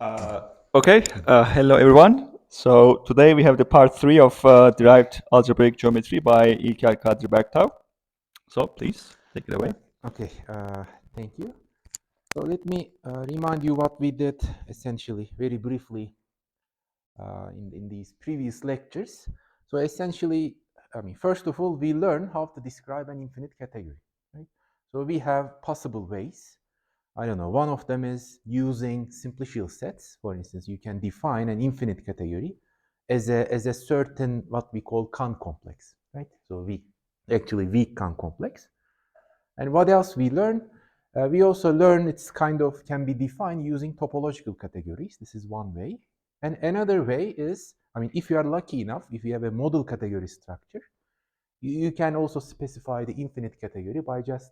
Hello everyone. So today we have the part 3 of derived algebraic geometry by Ilker Kadri Berktav. So please take it away. Okay, thank you. So let me remind you what we did essentially very briefly in these previous lectures. So essentially, first of all, we learn how to describe an infinite category. Right? So we have possible ways. I don't know, one of them is using simplicial sets. For instance, you can define an infinite category as a certain what we call Kahn complex, right? So weak Kahn complex. And what else we learn? We also learn it's kind of can be defined using topological categories. This is one way. And another way is, if you are lucky enough, if you have a model category structure, you can also specify the infinite category by just,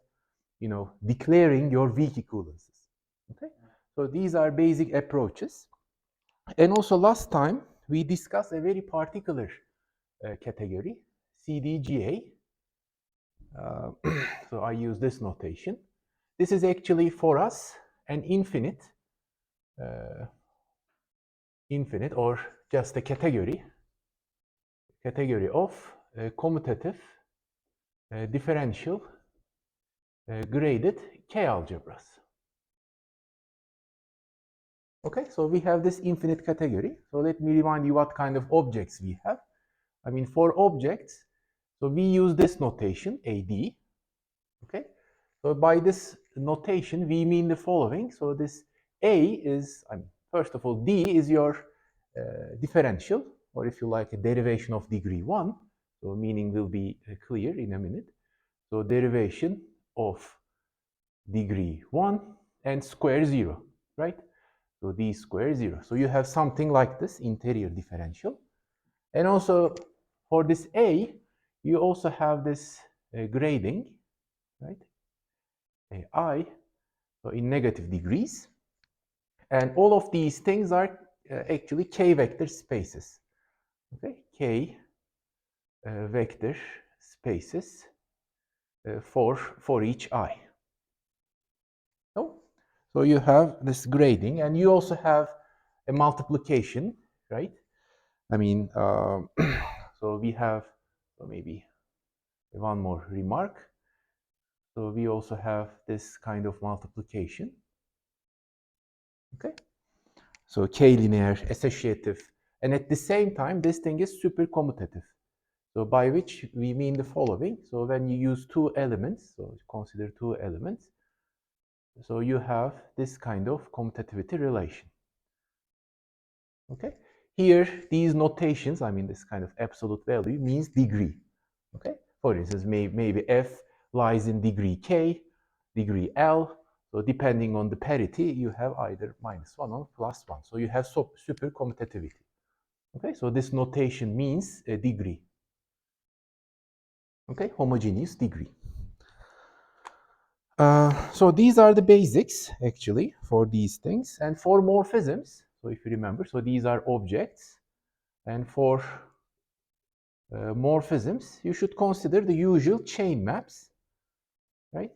declaring your weak equivalences. Okay? So these are basic approaches. And also last time, we discussed a very particular category, CDGA. So I use this notation. This is actually for us an infinite or just a category of commutative differential graded K algebras. Okay, so we have this infinite category. So let me remind you what kind of objects we have. For objects, so we use this notation, AD. Okay, so by this notation, we mean the following. So this A is, first of all, D is your differential, or if you like, a derivation of degree 1. So meaning will be clear in a minute. So derivation of degree 1 and square 0, right? So D square 0. So you have something like this interior differential. And also for this A, you also have this grading, right? I, so in negative degrees. And all of these things are actually K vector spaces. Okay, K vector spaces for each I. So you have this grading, and you also have a multiplication, right? So we have maybe one more remark. So we also have this kind of multiplication. Okay. So K-linear, associative, and at the same time, this thing is super commutative. So by which we mean the following. So when you use two elements, so consider two elements, so you have this kind of commutativity relation. Okay. Here, these notations, this kind of absolute value means degree. Okay. For instance, maybe F lies in degree K, degree L. So depending on the parity, you have either -1 or +1. So you have super commutativity. Okay. So this notation means a degree. Okay. Homogeneous degree. So these are the basics actually for these things. And for morphisms, so if you remember, so these are objects. And for morphisms, you should consider the usual chain maps, right?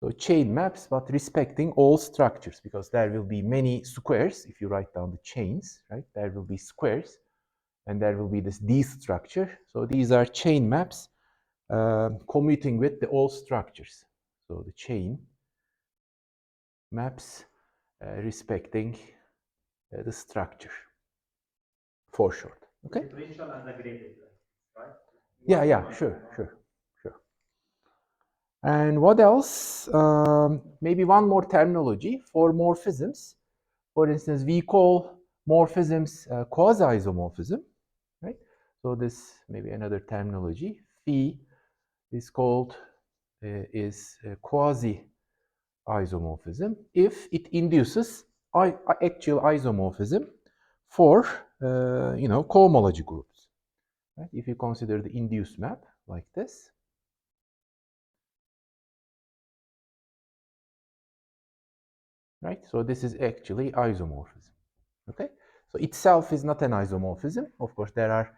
So chain maps, but respecting all structures, because there will be many squares if you write down the chains, right? There will be squares, and there will be this D structure. So these are chain maps commuting with the all structures. So the chain maps respecting the structure, for short. Okay. Differential and the graded, right? Yeah, sure. And what else? Maybe one more terminology for morphisms. For instance, we call morphisms quasi-isomorphism, right? So this maybe another terminology. Phi is called quasi-isomorphism if it induces actual isomorphism for cohomology groups. Right? If you consider the induced map like this. Right? So this is actually isomorphism. Okay? So itself is not an isomorphism. Of course, there are,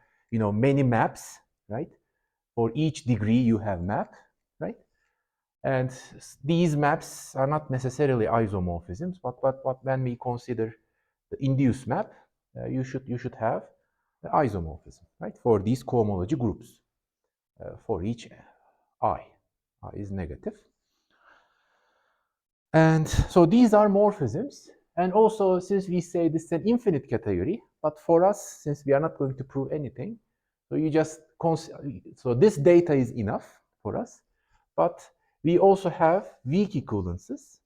many maps, right? For each degree you have map, right? And these maps are not necessarily isomorphisms, but when we consider the induced map, you should have the isomorphism, right, for these cohomology groups for each I is negative. And so these are morphisms. And also, since we say this is an infinite category, but for us, since we are not going to prove anything, so you just so this data is enough for us, but we also have weak equivalences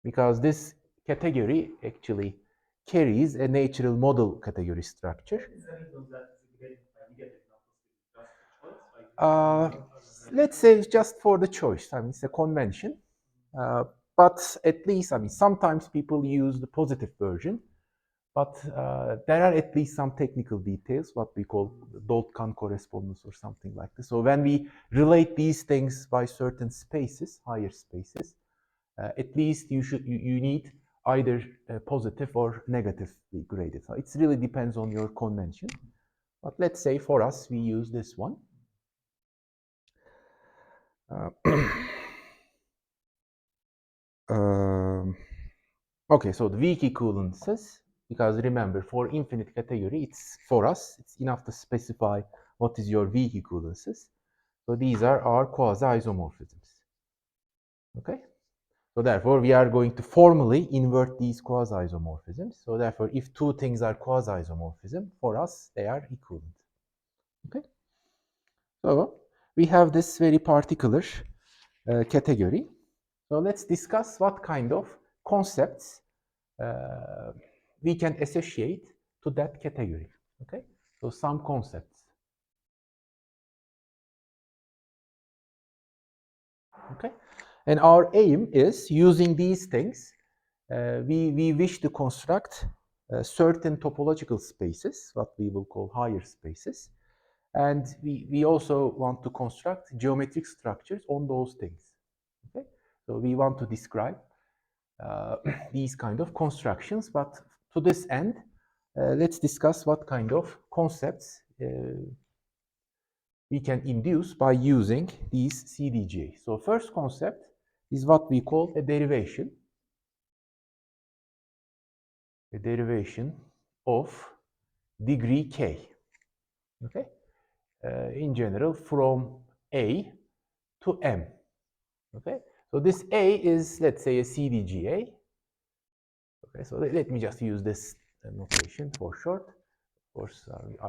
because this category actually carries a natural model category structure. Let's say just for the choice. I mean, it's a convention. But at least, I mean, sometimes people use the positive version, but there are at least some technical details, what we call Dalt-Kahn correspondence or something like this. So when we relate these things by certain spaces, higher spaces, at least you need either positive or negatively graded. So it really depends on your convention. But let's say for us, we use this one. Okay, so the weak equivalences, because remember, for infinite category, it's for us, it's enough to specify what is your weak equivalences. So these are our quasi-isomorphisms. Okay, so therefore we are going to formally invert these quasi-isomorphisms. So therefore, if two things are quasi-isomorphism, for us they are equivalent. Okay, so we have this very particular category. So let's discuss what kind of concepts we can associate to that category. Okay, so some concepts. Okay, and our aim is using these things. We wish to construct certain topological spaces, what we will call higher spaces, and we also want to construct geometric structures on those things. Okay, so we want to describe these kind of constructions, but to this end, let's discuss what kind of concepts we can induce by using these CDGA. So first concept is what we call a derivation of degree k. Okay, in general from A to M. Okay, so this A is, let's say, a CDGA. Okay, so let me just use this notation for short. Of course,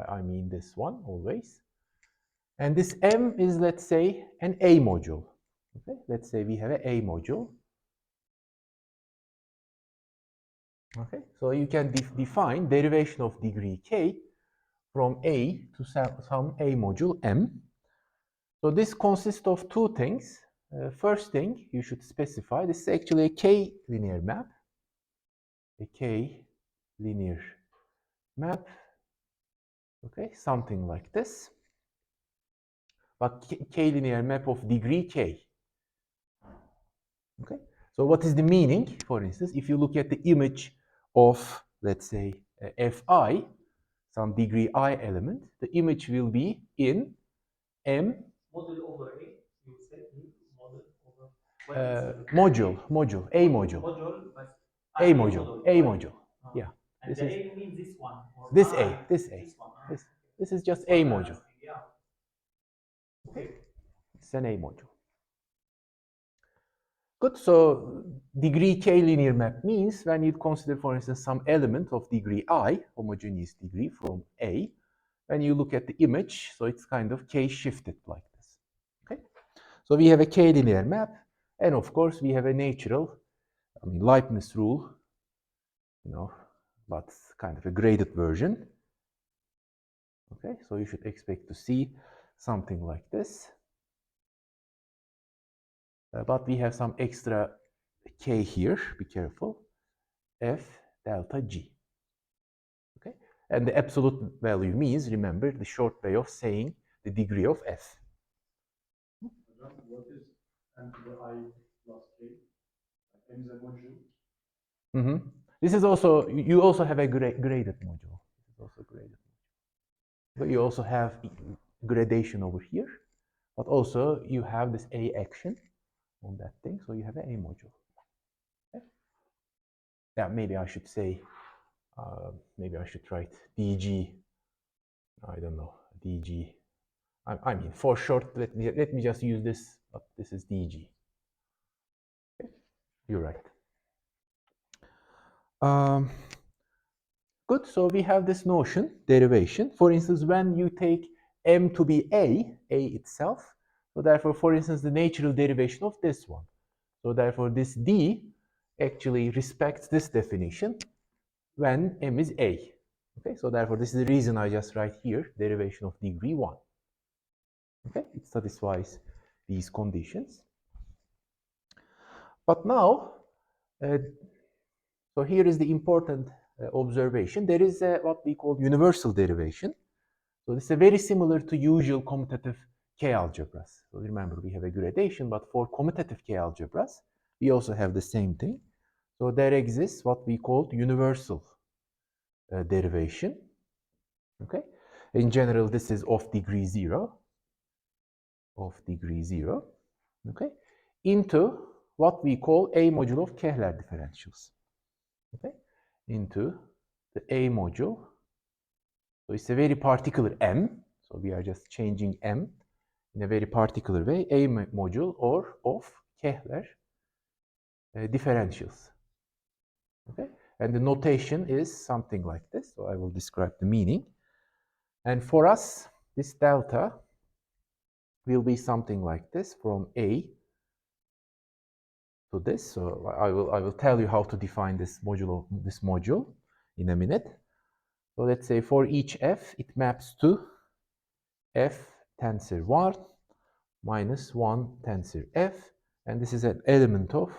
I mean this one always. And this M is, let's say, an A module. Okay, let's say we have an A module. Okay, so you can define derivation of degree k from A to some A module M. So this consists of two things. First thing you should specify, this is actually a K linear map. A K linear map. Okay, something like this. But K linear map of degree K. Okay, so what is the meaning? For instance, if you look at the image of, let's say, Fi, some degree I element, the image will be in M module over A, you would say module over module, A module. A module, A module. Yeah. And this the A means this one. This A, this A. This is just A module. Okay. It's an A module. Good, so degree K linear map means when you consider, for instance, some element of degree I, homogeneous degree from A, when you look at the image, so it's kind of K shifted like this. Okay, so we have a K linear map, and of course we have a natural, I mean Leibniz rule, you know, but kind of a graded version. Okay, so you should expect to see something like this. But we have some extra K here, be careful, F delta G. Okay, and the absolute value means, remember, the short way of saying the degree of F. What is m to the I plus K? M is a module. Mm-hmm. This is also, you also have a graded module. This is also graded. But you also have gradation over here. but also you have this A action on that thing, so you have an A module. Okay? Yeah, maybe I should say, maybe I should write dg, I don't know, dg. I mean, for short, let me just use this, but this is dg. Okay? You're right. Good, so we have this notion, derivation. For instance, when you take m to be a itself, so therefore, for instance, the natural derivation of this one. So therefore, this d actually respects this definition when m is a. Okay, so therefore, this is the reason I just write here, derivation of degree 1. Okay, it satisfies these conditions. But now, so here is the important observation. There is what we call universal derivation. So this is very similar to usual commutative K algebras. So remember, we have a gradation, but for commutative K algebras, we also have the same thing. So there exists what we call universal derivation. Okay. In general, this is of degree 0. Okay. Into what we call A module of Kehler differentials. Okay. Into the A module. So it's a very particular M. So we are just changing M in a very particular way, A module or of Kehler differentials. Okay, and the notation is something like this. So I will describe the meaning. And for us, this delta will be something like this from A to this. So I will tell you how to define this module in a minute. So let's say for each f, it maps to f tensor 1 minus 1 tensor f, and this is an element of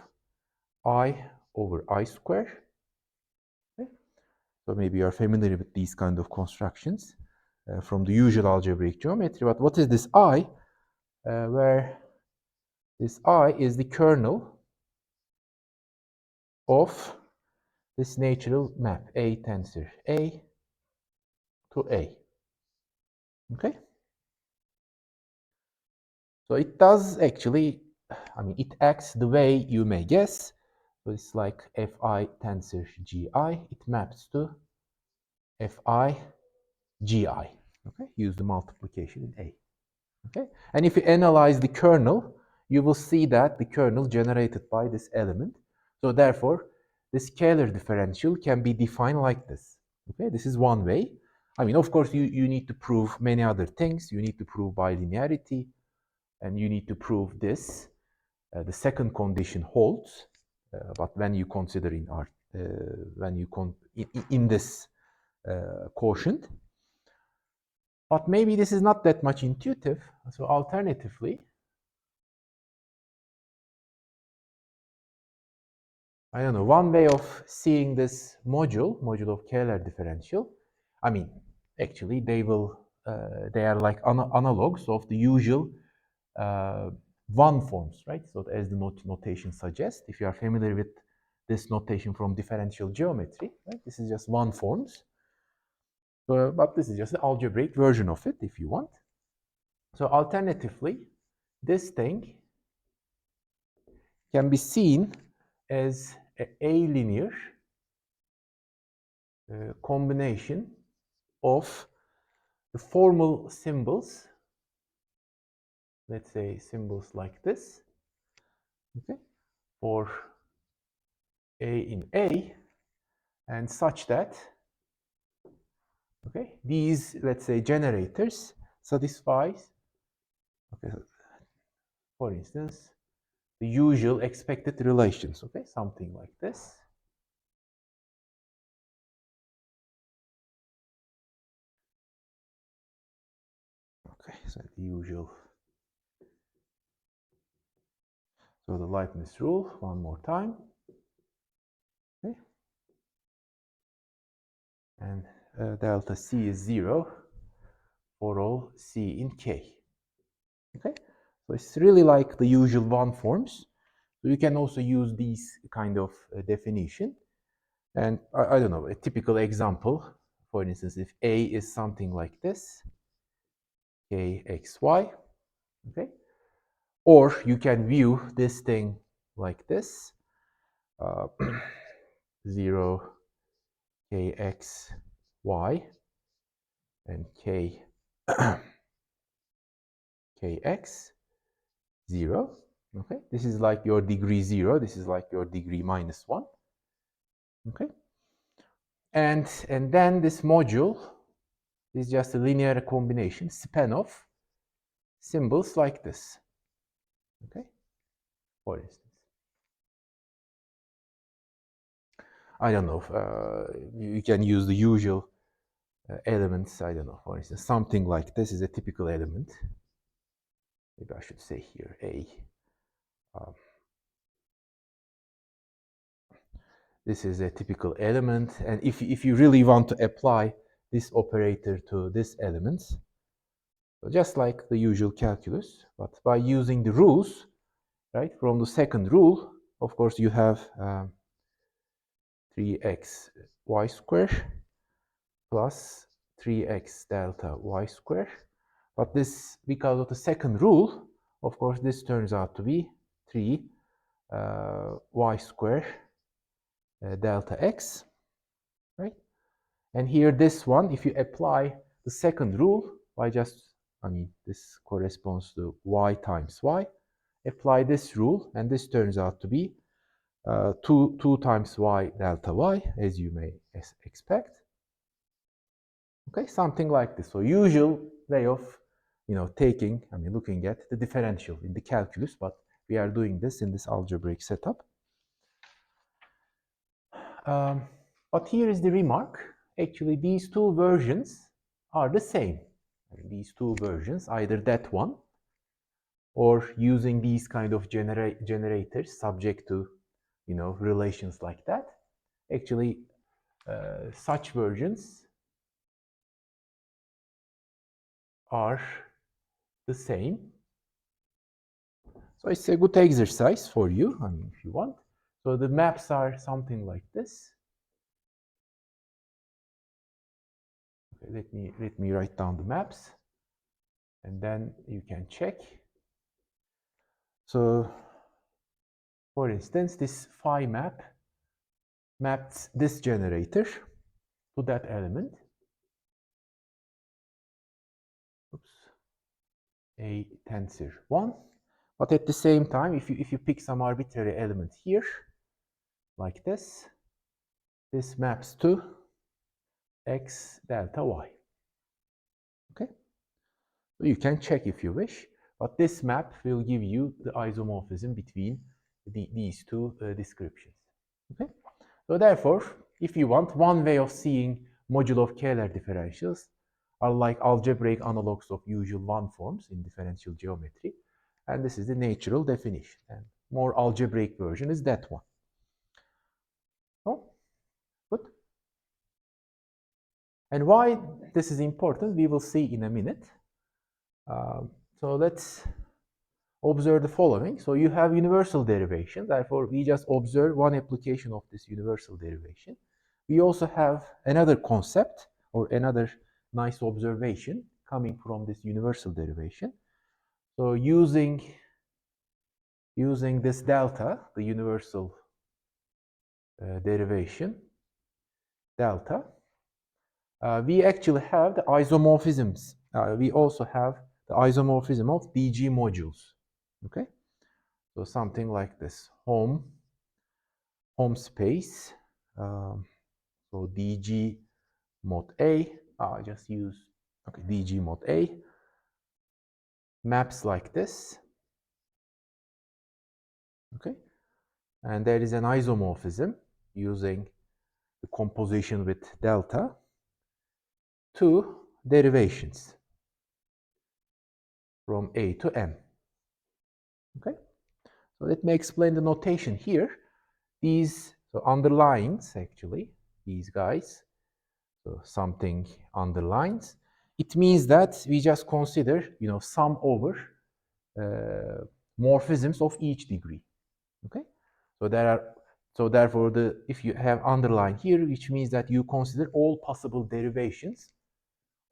I over I square. Okay? So maybe you are familiar with these kind of constructions from the usual algebraic geometry. But what is this I? Where this I is the kernel of this natural map A tensor A to A. Okay? So it does actually, I mean, it acts the way you may guess. So it's like Fi tensor Gi, it maps to Fi Gi. Okay, use the multiplication in A. Okay, and if you analyze the kernel, you will see that the kernel generated by this element. So therefore, this scalar differential can be defined like this. Okay, this is one way. I mean, of course, you need to prove many other things. You need to prove bilinearity, and you need to prove this. The second condition holds, but when you consider in our in this quotient. But maybe this is not that much intuitive. So alternatively, I don't know, one way of seeing this module of Kehler differential, I mean, actually they are like analogs of the usual one forms, right? So as the notation suggests, if you are familiar with this notation from differential geometry, right? This is just one forms. But this is just the algebraic version of it, if you want. So alternatively, this thing can be seen as a linear combination of the formal symbols, let's say symbols like this, okay, for A in A, and such that, okay, these, let's say, generators satisfies, okay, for instance, the usual expected relations, okay, something like this. Okay, so the usual. So the Leibniz rule, one more time. Okay. And delta C is 0 for all C in K. Okay. So it's really like the usual one forms. So you can also use these kind of definition. And I don't know, a typical example, for instance, if A is something like this, KXY, Okay, or you can view this thing like this: 0 kx y and k kx 0. Okay, this is like your degree 0. This is like your degree -1. Okay, and then this module is just a linear combination span of symbols like this. Okay, for instance, I don't know. You can use the usual elements. I don't know. For instance, something like this is a typical element. Maybe I should say here A. This is a typical element, and if you really want to apply this operator to this element, so just like the usual calculus, but by using the rules, right? From the second rule, of course, you have 3x y square plus 3x delta y square. But this, because of the second rule, of course, this turns out to be 3 y square delta x, right? And here this one, if you apply the second rule by just, this corresponds to y times y, apply this rule, and this turns out to be 2 times y delta y, as you may expect. Okay, something like this. So usual way of, looking at the differential in the calculus, but we are doing this in this algebraic setup. But here is the remark. Actually, these two versions are the same. These two versions, either that one or using these kind of generators subject to, relations like that. Actually, such versions are the same. So it's a good exercise for you, if you want. So the maps are something like this. Okay, let me write down the maps, and then you can check. So, for instance, this phi map maps this generator to that element. Oops. A tensor 1. But at the same time, if you pick some arbitrary element here, like this maps to x delta y. Okay? So you can check if you wish, but this map will give you the isomorphism between these two descriptions. Okay? So therefore, if you want, one way of seeing modulo of Kähler differentials are like algebraic analogues of usual one forms in differential geometry. And this is the natural definition. And more algebraic version is that one. Oh, good. And why this is important, we will see in a minute. So let's observe the following. So you have universal derivation. Therefore, we just observe one application of this universal derivation. We also have another concept or another nice observation coming from this universal derivation. So using this delta, the universal derivation, delta, we actually have the isomorphisms. We also have the isomorphism of DG modules. Okay, so something like this: home space. So DG mod A. I just use DG mod A maps like this. Okay, and there is an isomorphism using the composition with delta to derivations from A to M. Okay, so let me explain the notation here. These underlines, actually, these guys, so something underlines. It means that we just consider, sum over morphisms of each degree. Okay, so therefore if you have underline here, which means that you consider all possible derivations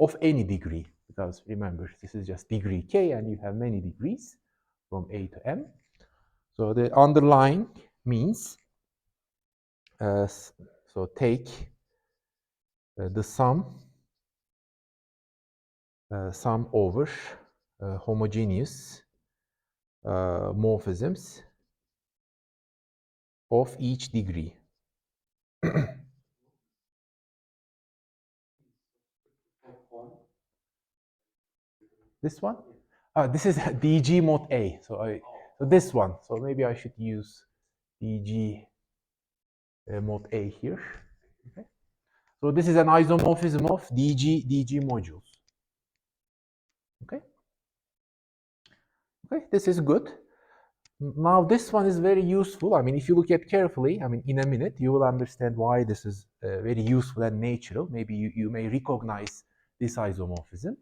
of any degree. because remember, this is just degree k, and you have many degrees from a to m. So the underlying means, so take the sum over homogeneous morphisms of each degree. This one? This is dg mod a. So this one. So maybe I should use dg mod a here. Okay. So this is an isomorphism of dg modules. Okay. Okay. This is good. Now this one is very useful. I mean, if you look at carefully, I mean, in a minute, you will understand why this is very useful and natural. Maybe you may recognize this isomorphism.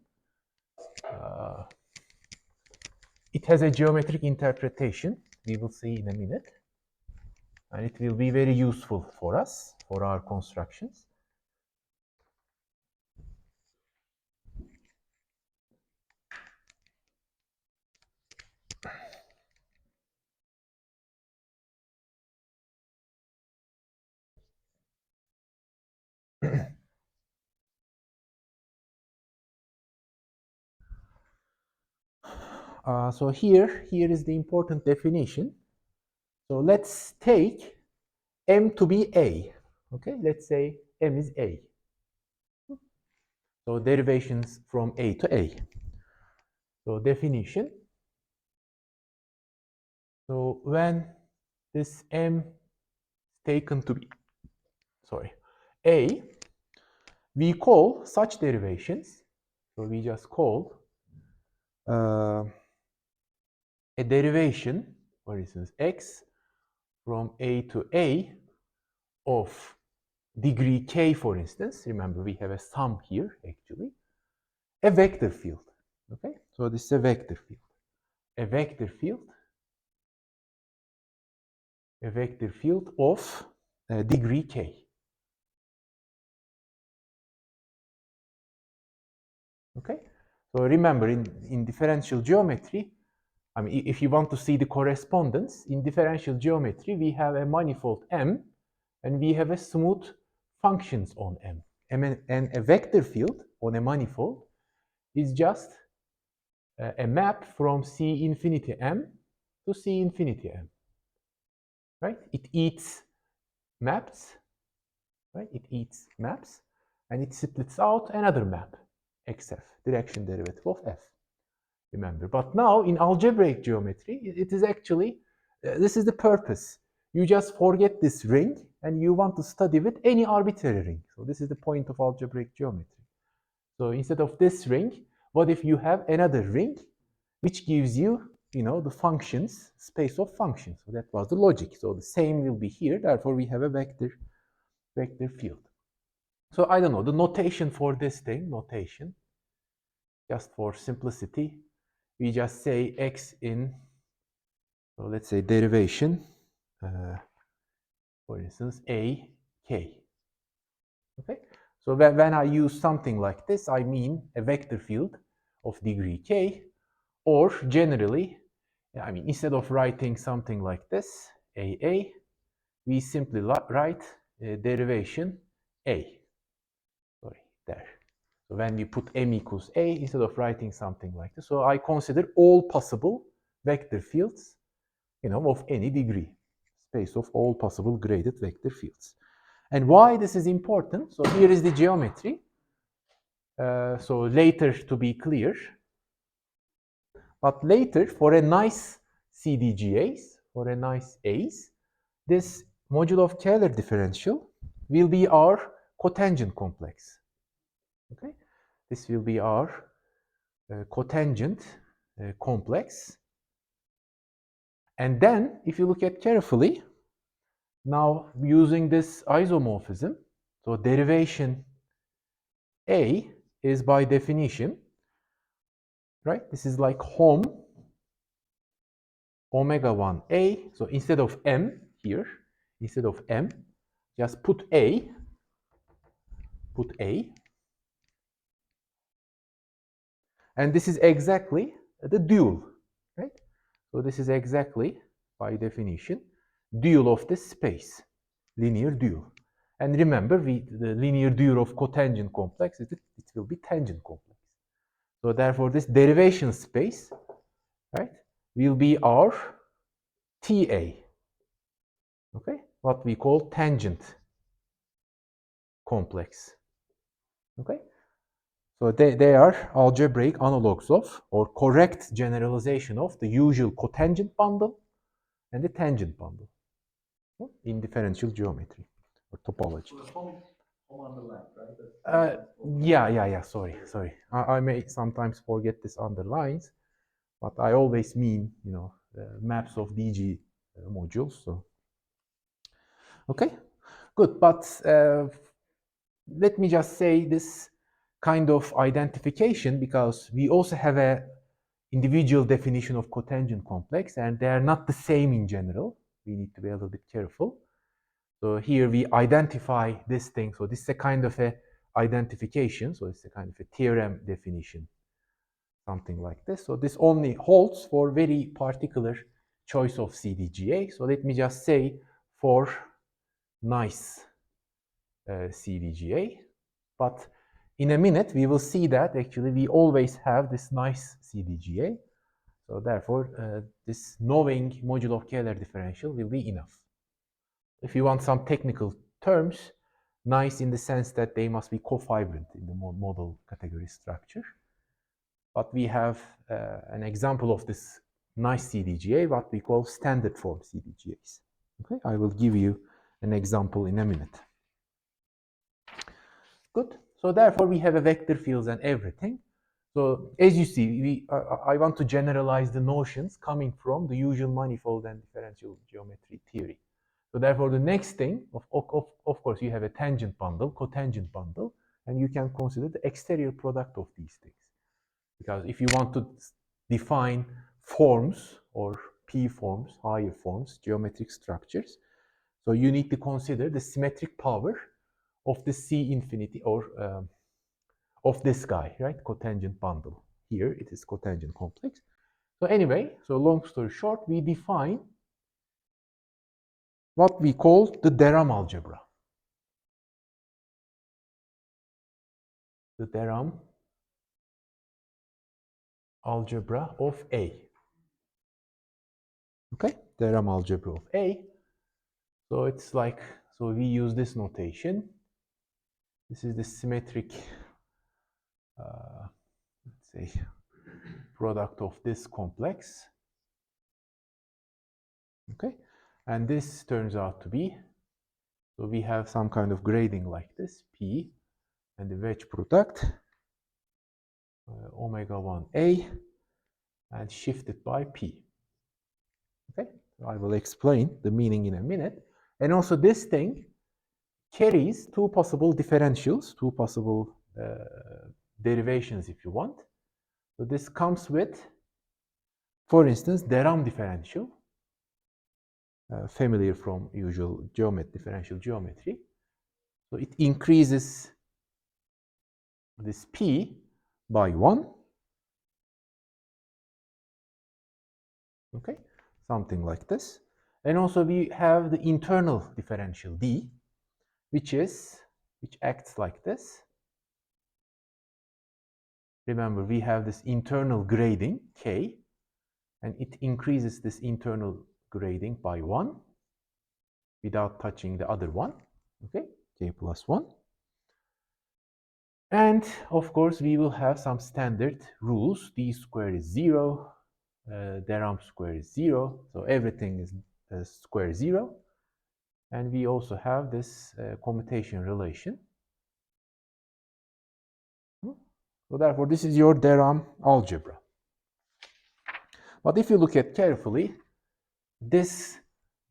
It has a geometric interpretation. We will see in a minute. And it will be very useful for us, for our constructions. So here is the important definition. So let's take M to be A. Okay, let's say M is A. So derivations from A to A. So definition. So when this M taken to be, A, we call such derivations, so we just call a derivation, for instance, x from A to A of degree k, for instance. Remember, we have a sum here, actually. A vector field. Okay, so this is a vector field. A vector field of degree k. Okay, so remember, in differential geometry, I mean, if you want to see the correspondence, in differential geometry, we have a manifold M, and we have a smooth functions on M. And a vector field on a manifold is just a map from C infinity M to C infinity M. Right? It eats maps, right? It eats maps, and it splits out another map, xf, direction derivative of f. Remember, but now in algebraic geometry, it is actually, this is the purpose. You just forget this ring, and you want to study with any arbitrary ring. So this is the point of algebraic geometry. So instead of this ring, what if you have another ring, which gives you, the functions, space of functions. So that was the logic. So the same will be here. Therefore, we have a vector field. So I don't know, the notation for this thing, just for simplicity, we just say x in, so let's say derivation, for instance, a, k. Okay? So when I use something like this, I mean a vector field of degree k, or generally, I mean, instead of writing something like this, a, we simply write derivation a. Sorry, there. So when we put m equals a, instead of writing something like this, so I consider all possible vector fields, of any degree, space of all possible graded vector fields. And why this is important? So here is the geometry. So later, to be clear, but later, for a nice CDGAs, for a nice A's, this modulo of Kähler differential will be our cotangent complex. Okay, this will be our cotangent complex. And then, if you look at carefully, now using this isomorphism, so derivation A is by definition, right? This is like hom omega 1A. So instead of M here, instead of M, just put A, And this is exactly the dual, right? So this is exactly, by definition, dual of this space, linear dual. And remember, the linear dual of cotangent complex, it will be tangent complex. So therefore, this derivation space, right, will be our TA, okay, what we call tangent complex, okay. So they are algebraic analogs of, or correct generalization of, the usual cotangent bundle and the tangent bundle in differential geometry or topology. Yeah. Sorry. I may sometimes forget this underlines, but I always mean, maps of DG modules. So, okay, good. But let me just say this kind of identification, because we also have a individual definition of cotangent complex, and they are not the same in general. We need to be a little bit careful. So here we identify this thing. So this is a kind of a identification. So it's a kind of a theorem definition, something like this. So this only holds for very particular choice of CDGA. So let me just say for nice CDGA. But in a minute, we will see that actually we always have this nice CDGA. So therefore, this knowing modulo of Kähler differential will be enough. If you want some technical terms, nice in the sense that they must be cofibrant in the model category structure. But we have an example of this nice CDGA, what we call standard form CDGAs. Okay, I will give you an example in a minute. Good. So therefore, we have a vector fields and everything. So as you see, I want to generalize the notions coming from the usual manifold and differential geometry theory. So therefore, the next thing, of course, you have a tangent bundle, cotangent bundle, and you can consider the exterior product of these things. Because if you want to define forms or P forms, higher forms, geometric structures, so you need to consider the symmetric power of the C infinity, or of this guy, right? Cotangent bundle. Here it is cotangent complex. So anyway, so long story short, we define what we call the Derived algebra. The Derived algebra of A. Okay, Derived algebra of A. So it's like, so we use this notation. This is the symmetric, let's say, product of this complex. Okay, and this turns out to be, so we have some kind of grading like this, P, and the wedge product, omega 1A, and shifted by P. Okay, so I will explain the meaning in a minute. And also this thing carries two possible differentials, two possible derivations if you want. So this comes with, for instance, Derived differential, familiar from usual differential geometry. So it increases this P by 1. Okay, something like this. And also we have the internal differential D, which acts like this. Remember, we have this internal grading K, and it increases this internal grading by 1 without touching the other one. Okay, K plus 1. And of course, we will have some standard rules. D squared is 0, Derived square is 0, so everything is square 0. And we also have this commutation relation. So therefore, this is your Derived algebra. But if you look at carefully, this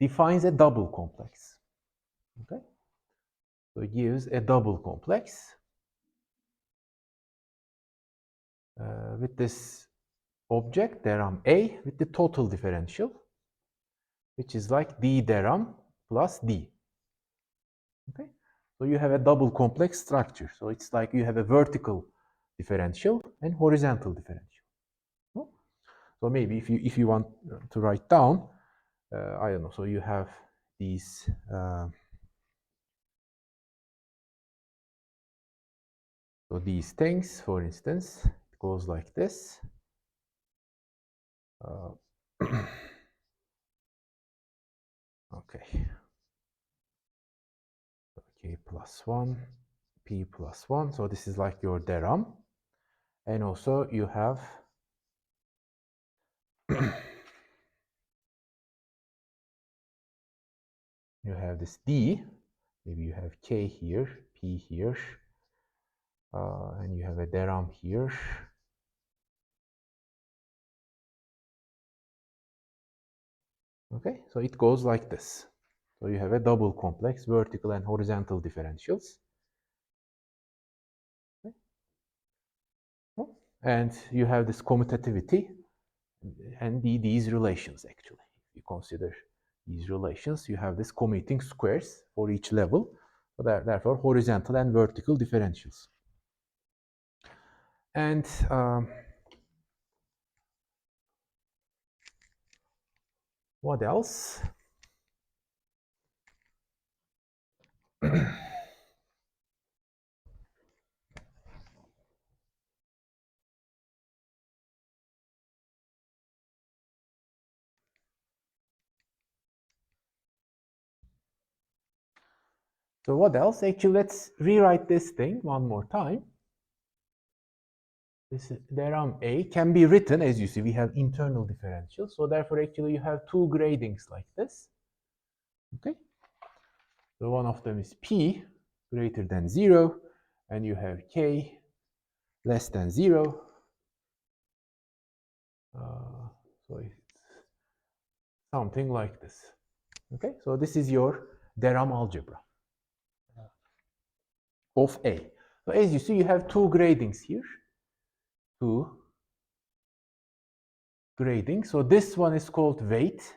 defines a double complex. Okay, so it gives a double complex with this object Derived A with the total differential, which is like D Derived plus D. Okay, so you have a double complex structure. So it's like you have a vertical differential and horizontal differential. So maybe if you want to write down, I don't know. So you have these. So these things, for instance, it goes like this. Okay. K plus 1, P plus 1. So this is like your theorem. And also you have you have this D. Maybe you have K here, P here, and you have a theorem here. Okay, so it goes like this. So you have a double complex, vertical and horizontal differentials. Okay. And you have this commutativity and these relations actually. If you consider these relations, you have this commuting squares for each level. So therefore, horizontal and vertical differentials. And what else? So what else? Actually, let's rewrite this thing one more time. This theorem A can be written, as you see, we have internal differentials. So therefore, actually, you have two gradings like this. Okay. So one of them is P greater than 0, and you have K less than 0. So it's something like this. Okay, so this is your theorem algebra of A. So as you see, you have two gradings here. Two gradings. So this one is called weight,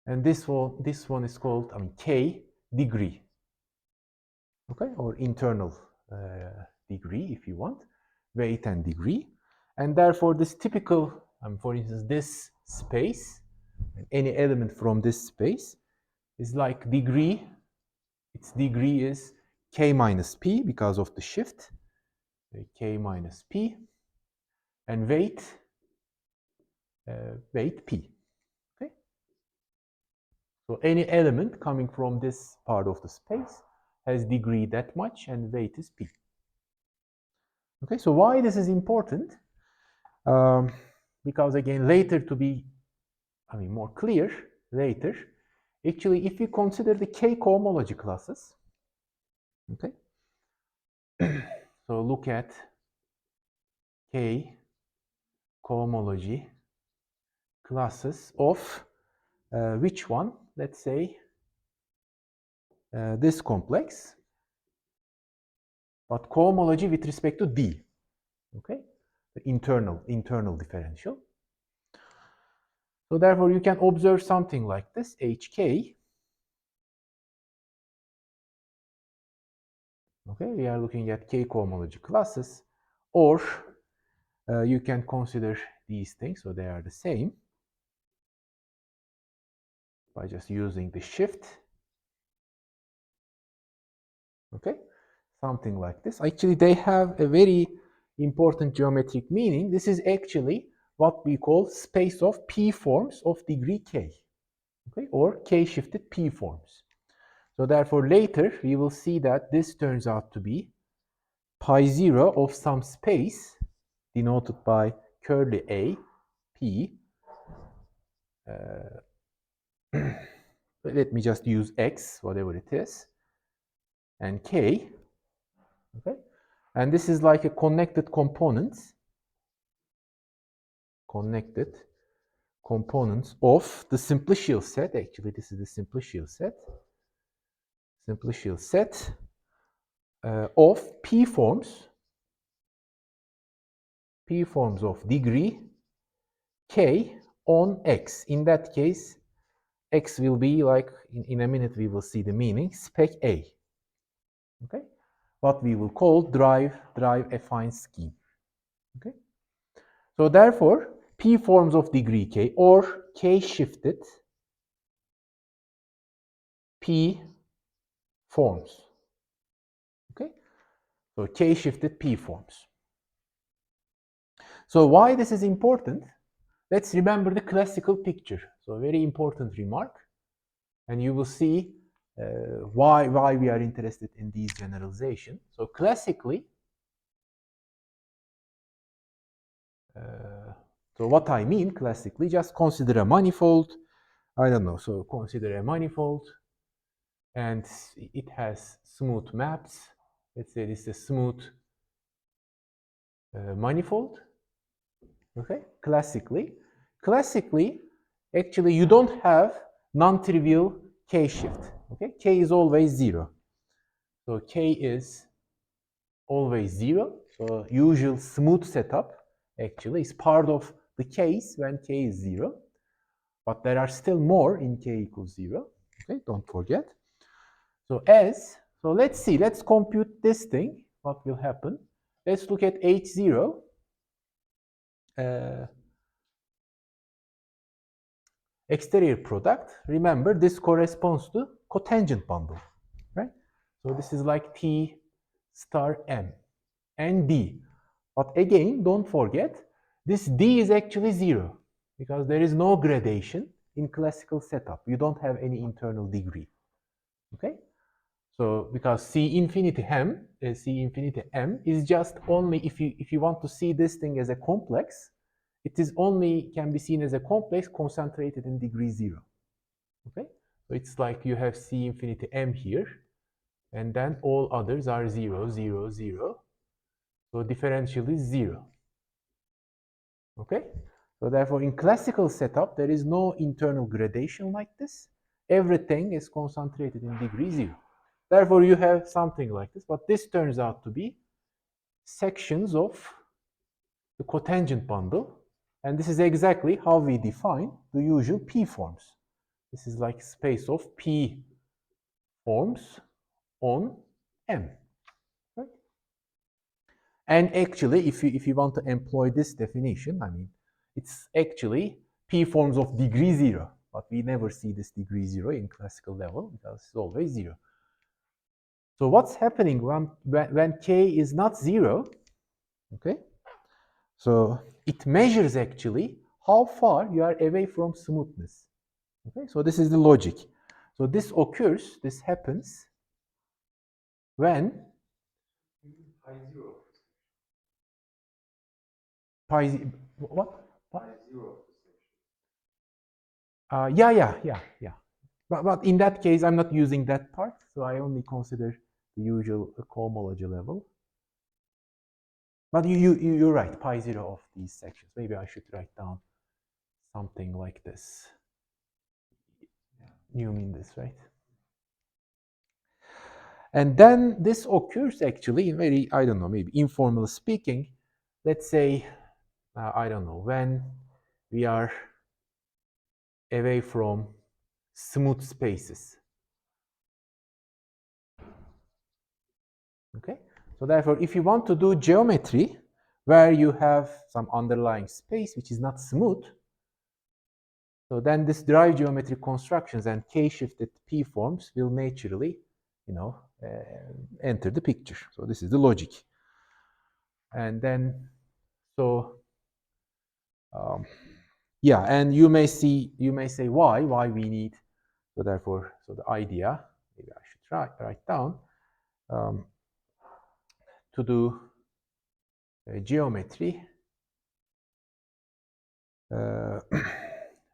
and this one is called K degree. Okay, or internal degree if you want, weight and degree. And therefore, this typical, for instance, this space, any element from this space is like degree. Its degree is K minus P because of the shift, K minus P, and weight P. Okay. So any element coming from this part of the space has degree that much, and weight is P. Okay. So why this is important? Because again, later to be, more clear later. Actually, if you consider the K cohomology classes, okay. So look at K cohomology classes of which one? Let's say this complex, but cohomology with respect to D. Okay, the internal differential. So therefore, you can observe something like this: HK. Okay, we are looking at K cohomology classes, or you can consider these things, so they are the same, by just using the shift. Okay, something like this. Actually, they have a very important geometric meaning. This is actually what we call space of P forms of degree K, okay, or K shifted P forms. So therefore, later we will see that this turns out to be pi 0 of some space denoted by curly A, P. Let me just use X, whatever it is, and K. Okay, and this is like a connected components of the simplicial set. Actually, this is the simplicial set of P forms of degree K on X. In that case, X will be like, in a minute we will see the meaning, spec A. Okay, what we will call drive affine scheme. Okay. So therefore, P forms of degree K or K shifted P forms. Okay. So K shifted P forms. So why this is important? Let's remember the classical picture. So a very important remark, and you will see why we are interested in these generalizations. So classically, so what I mean classically, just consider a manifold. I don't know. So consider a manifold, and it has smooth maps. Let's say this is a smooth manifold. Okay, classically, actually you don't have non-trivial K shift. Okay, K is always 0. So K is always 0. So usual smooth setup actually is part of the case when K is 0. But there are still more in K equals 0. Okay, don't forget. So let's see, let's compute this thing, what will happen. Let's look at H0. Exterior product. Remember, this corresponds to cotangent bundle, right? So this is like T star M and D. But again, don't forget, this D is actually 0 because there is no gradation in classical setup. You don't have any internal degree, okay? So because C infinity M is just only if you want to see this thing as a complex, it is only can be seen as a complex concentrated in degree 0. Okay, so it's like you have C infinity M here, and then all others are 0, 0, 0. So differential is 0. Okay, so therefore in classical setup there is no internal gradation like this. Everything is concentrated in degree 0. Therefore you have something like this, but this turns out to be sections of the cotangent bundle, and this is exactly how we define the usual P forms. This is like space of P forms on M. Right? And actually, if you want to employ this definition, I mean, it's actually P forms of degree 0, but we never see this degree 0 in classical level because it's always 0. So what's happening when K is not 0? Okay, so it measures actually how far you are away from smoothness. Okay, so this is the logic. So this occurs, this happens when pi what? Yeah. But in that case, I'm not using that part, so I only consider the usual cohomology level. But you're right, pi 0 of these sections. Maybe I should write down something like this. You mean this, right? And then this occurs actually in very, I don't know, maybe informal speaking. Let's say, I don't know, when we are away from smooth spaces. Okay, so therefore, if you want to do geometry where you have some underlying space which is not smooth, so then this derived geometric constructions and K-shifted P forms will naturally, enter the picture. So this is the logic. And then, so yeah, and you may say why we need. So therefore, so the idea, maybe I should write down to do geometry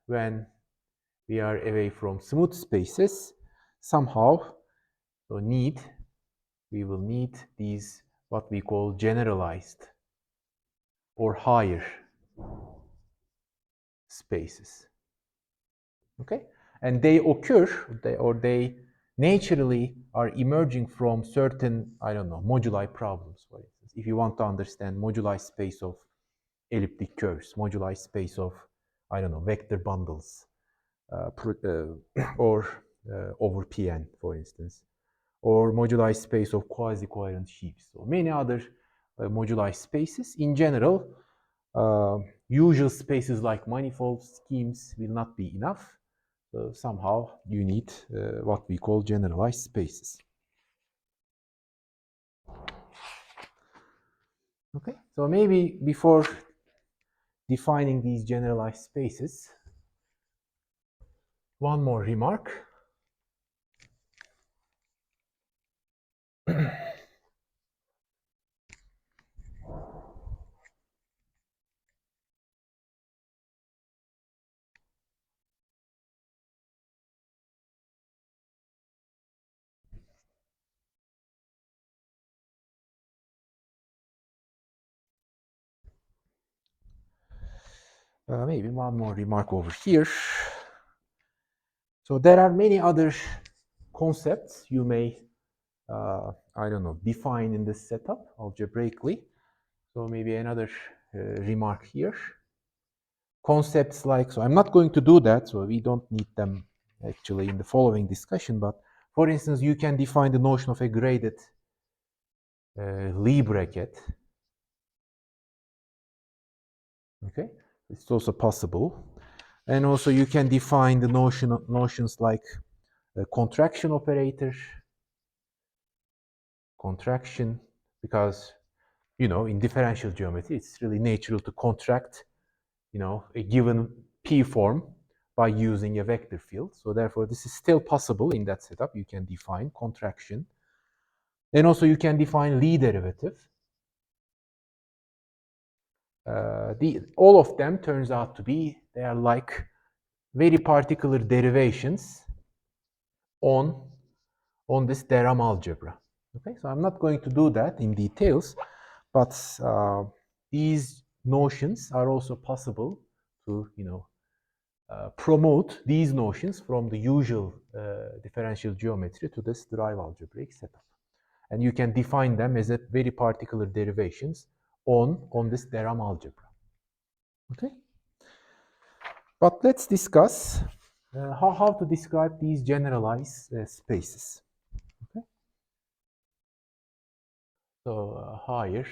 when we are away from smooth spaces, somehow, so we will need these what we call generalized or higher spaces. Okay, and they occur, they naturally are emerging from certain, I don't know, moduli problems, for instance. If you want to understand moduli space of elliptic curves, moduli space of, I don't know, vector bundles, or over Pn, for instance, or moduli space of quasi-coherent sheaves. So many other moduli spaces. In general, usual spaces like manifold schemes will not be enough. Somehow you need what we call generalized spaces. Okay, so maybe before defining these generalized spaces, one more remark. Maybe one more remark over here. So there are many other concepts you may, I don't know, define in this setup algebraically. So maybe another remark here. Concepts like, so I'm not going to do that, so we don't need them actually in the following discussion, but for instance, you can define the notion of a graded Lie bracket. Okay, it's also possible. And also you can define the notions like a contraction operator, contraction, because, you know, in differential geometry, it's really natural to contract, you know, a given P form by using a vector field. So therefore, this is still possible in that setup. You can define contraction. And also you can define Lie derivative. All of them turns out to be, they are like very particular derivations on this theorem algebra. Okay, so I'm not going to do that in details, but these notions are also possible to, you know, promote these notions from the usual differential geometry to this derived algebraic setup. And you can define them as a very particular derivations on this theorem algebra. Okay? But let's discuss how to describe these generalized spaces. Okay? So higher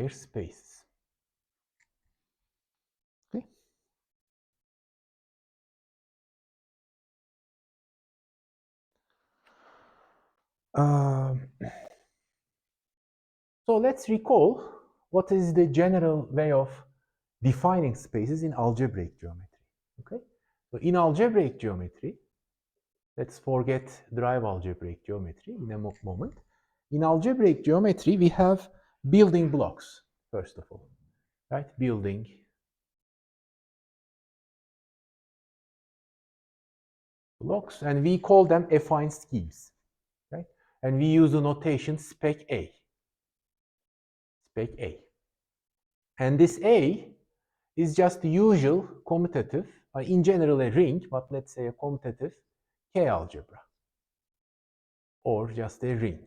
spaces. Okay? So let's recall what is the general way of defining spaces in algebraic geometry. Okay? So in algebraic geometry, let's forget derived algebraic geometry in a moment. In algebraic geometry, we have building blocks, first of all, right? Building blocks, and we call them affine schemes, right? And we use the notation spec A. Spec A. And this A is just the usual commutative, in general a ring, but let's say a commutative K algebra, or just a ring,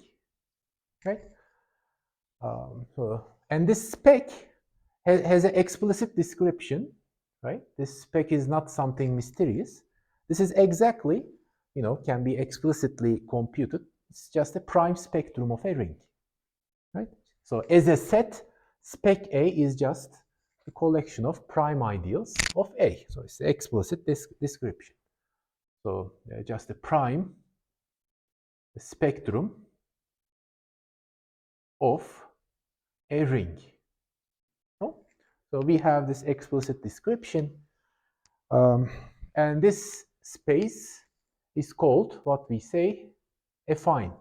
right? And this spec has an explicit description, right? This spec is not something mysterious. This is exactly, you know, can be explicitly computed. It's just a prime spectrum of a ring, right? So as a set, spec A is just a collection of prime ideals of A. So it's an explicit description. So just a prime spectrum of a ring. So we have this explicit description, and this space is called what we say affine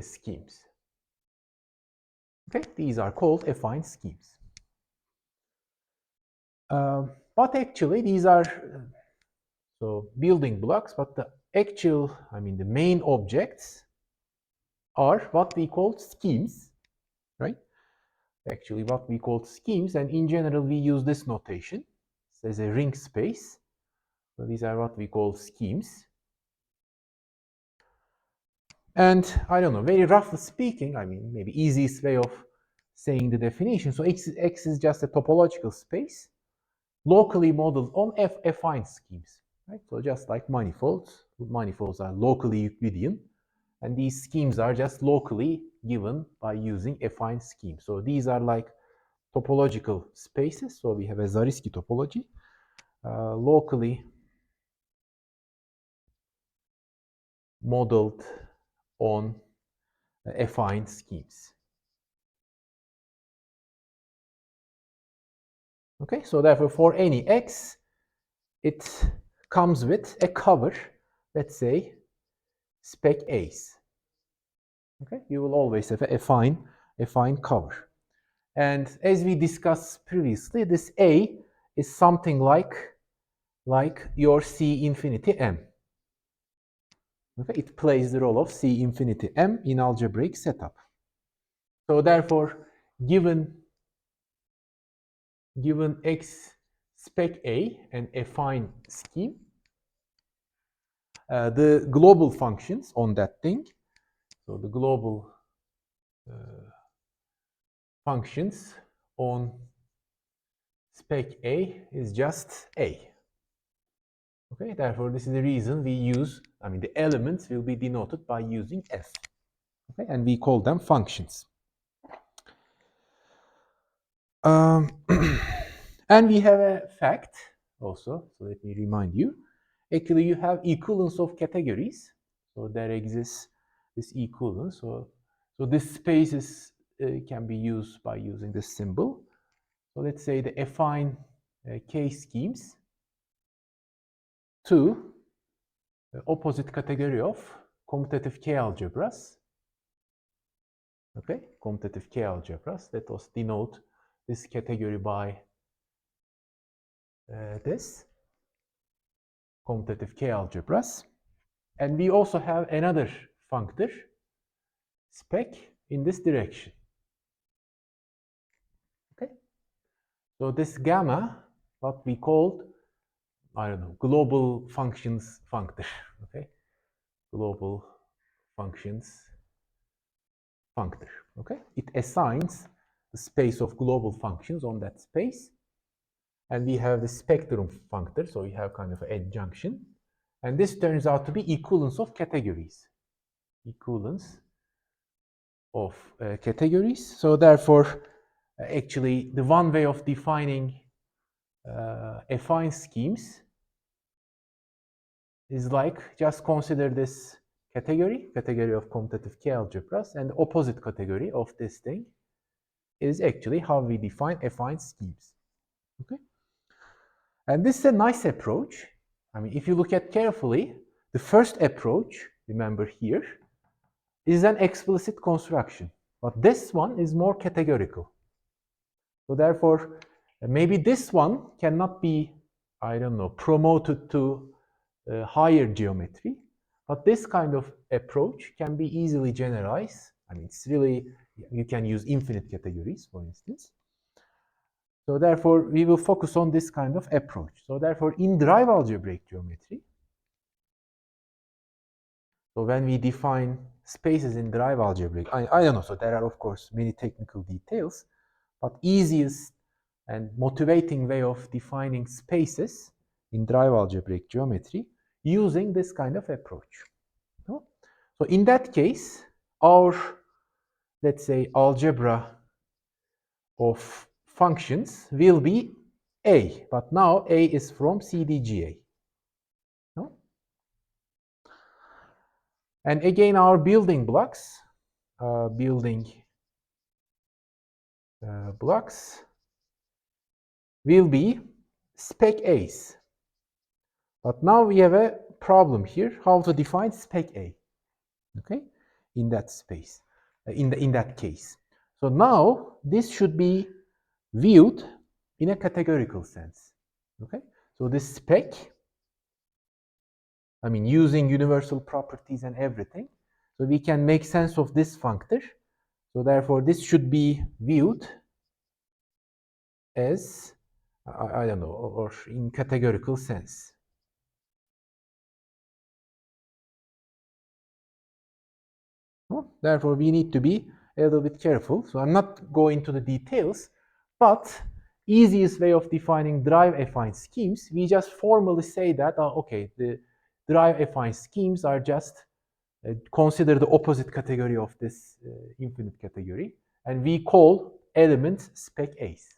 schemes. Okay, these are called affine schemes. But actually, these are so building blocks. But the actual, I mean, the main objects are what we call schemes, right? Actually, what we call schemes, and in general, we use this notation as a ring space. So these are what we call schemes. And I don't know, very roughly speaking, I mean, maybe easiest way of saying the definition. So X is just a topological space locally modeled on affine schemes. Right? So just like manifolds, manifolds are locally Euclidean, and these schemes are just locally given by using affine schemes. So these are like topological spaces. So we have a Zariski topology, locally modeled on affine schemes. Okay, so therefore for any x, it comes with a cover, let's say spec A's. Okay, you will always have a affine cover. And as we discussed previously, this A is something like your C infinity M. Okay, it plays the role of C infinity M in algebraic setup. So therefore, given X spec A and affine scheme, the global functions on that thing, so the global functions on spec A is just A. Okay, therefore this is the reason we use, the elements will be denoted by using F. Okay, and we call them functions. And we have a fact also, so let me remind you. Actually, you have equivalence of categories. So there exists this equivalence. So this space can be used by using this symbol. So let's say the affine K schemes to the opposite category of commutative K algebras. Okay, commutative K algebras. Let us denote this category by this commutative K algebras. And we also have another functor spec in this direction. Okay, so this gamma, what we called, global functions functor. Okay, global functions functor. Okay, it assigns the space of global functions on that space, and we have the spectrum functor, so we have kind of an adjunction, and this turns out to be equivalence of categories. Equivalence of categories. So therefore, actually, the one way of defining affine schemes is like just consider this category of commutative K algebras, and the opposite category of this thing is actually how we define affine schemes. Okay, and this is a nice approach. If you look at carefully, the first approach, remember here, is an explicit construction, but this one is more categorical. So therefore, maybe this one cannot be, promoted to higher geometry, but this kind of approach can be easily generalized. It's really, you can use infinite categories, for instance. So therefore, we will focus on this kind of approach. So therefore, in derived algebraic geometry, so when we define spaces in derived algebraic, I don't know, so there are of course many technical details, but easiest and motivating way of defining spaces in derived algebraic geometry using this kind of approach. So in that case, our, let's say, algebra of functions will be A, but now A is from CDGA. No? And again, our building blocks, blocks will be spec A's. But now we have a problem here, how to define spec A, okay, in that space, in that case. So now this should be viewed in a categorical sense, okay? So this spec, using universal properties and everything, so we can make sense of this functor. So therefore, this should be viewed as, I don't know, or in categorical sense. Therefore, we need to be a little bit careful. So I'm not going to the details, but easiest way of defining derived affine schemes, we just formally say that, okay, the derived affine schemes are just consider the opposite category of this infinite category, and we call elements spec A's.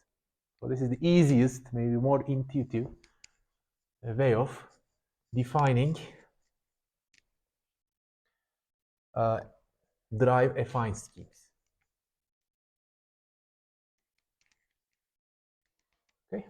So this is the easiest, maybe more intuitive way of defining derived affine schemes. Okay.